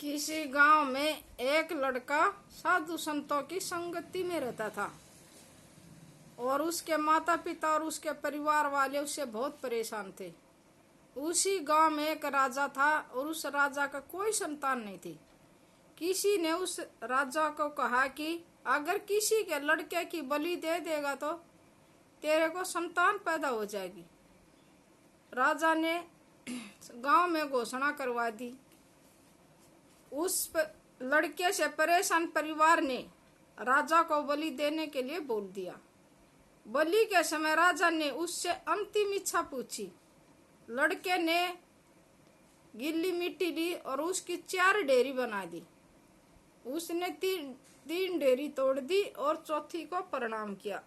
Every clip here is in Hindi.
किसी गांव में एक लड़का साधु संतों की संगति में रहता था और उसके माता पिता और उसके परिवार वाले उससे बहुत परेशान थे। उसी गांव में एक राजा था और उस राजा का कोई संतान नहीं थी। किसी ने उस राजा को कहा कि अगर किसी के लड़के की बलि दे देगा तो तेरे को संतान पैदा हो जाएगी। राजा ने गांव में घोषणा करवा दी। उस लड़के से परेशान परिवार ने राजा को बलि देने के लिए बोल दिया। बलि के समय राजा ने उससे अंतिम इच्छा पूछी। लड़के ने गीली मिट्टी ली और उसकी 4 डेरी बना दी। उसने तीन डेरी तोड़ दी और चौथी को प्रणाम किया।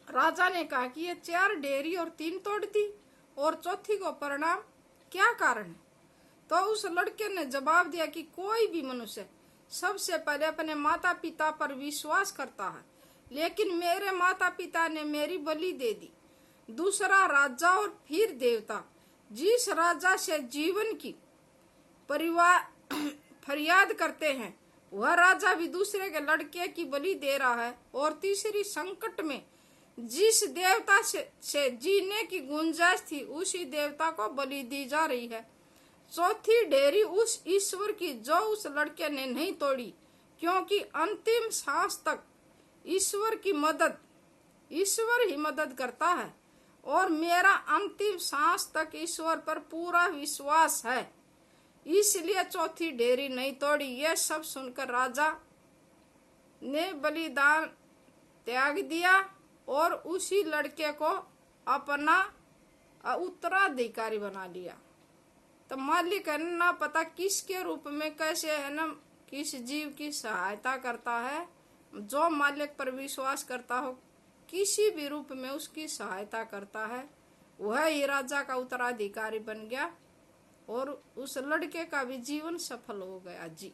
राजा ने कहा कि ये 4 डेरी और 3 तोड़ दी और चौथी को प्रणाम, क्या कारण है? तो उस लड़के ने जवाब दिया कि कोई भी मनुष्य सबसे पहले अपने माता पिता पर विश्वास करता है, लेकिन मेरे माता पिता ने मेरी बलि दे दी। दूसरा राजा और फिर देवता। जिस राजा से जीवन की फरियाद करते हैं वह राजा भी दूसरे के लड़के की बलि दे रहा है। और तीसरी संकट में जिस देवता से जीने की गुंजाइश थी उसी देवता को बलि दी जा रही है। चौथी डेरी उस ईश्वर की जो उस लड़के ने नहीं तोड़ी, क्योंकि अंतिम सांस तक ईश्वर ही मदद करता है और मेरा अंतिम सांस तक ईश्वर पर पूरा विश्वास है, इसलिए चौथी डेरी नहीं तोड़ी। यह सब सुनकर राजा ने बलिदान त्याग दिया और उसी लड़के को अपना उत्तराधिकारी बना लिया। तो मालिक है ना पता किसके रूप में कैसे है ना किस जीव की सहायता करता है। जो मालिक पर विश्वास करता हो किसी भी रूप में उसकी सहायता करता है, वह ही राजा का उत्तराधिकारी बन गया और उस लड़के का भी जीवन सफल हो गया जी।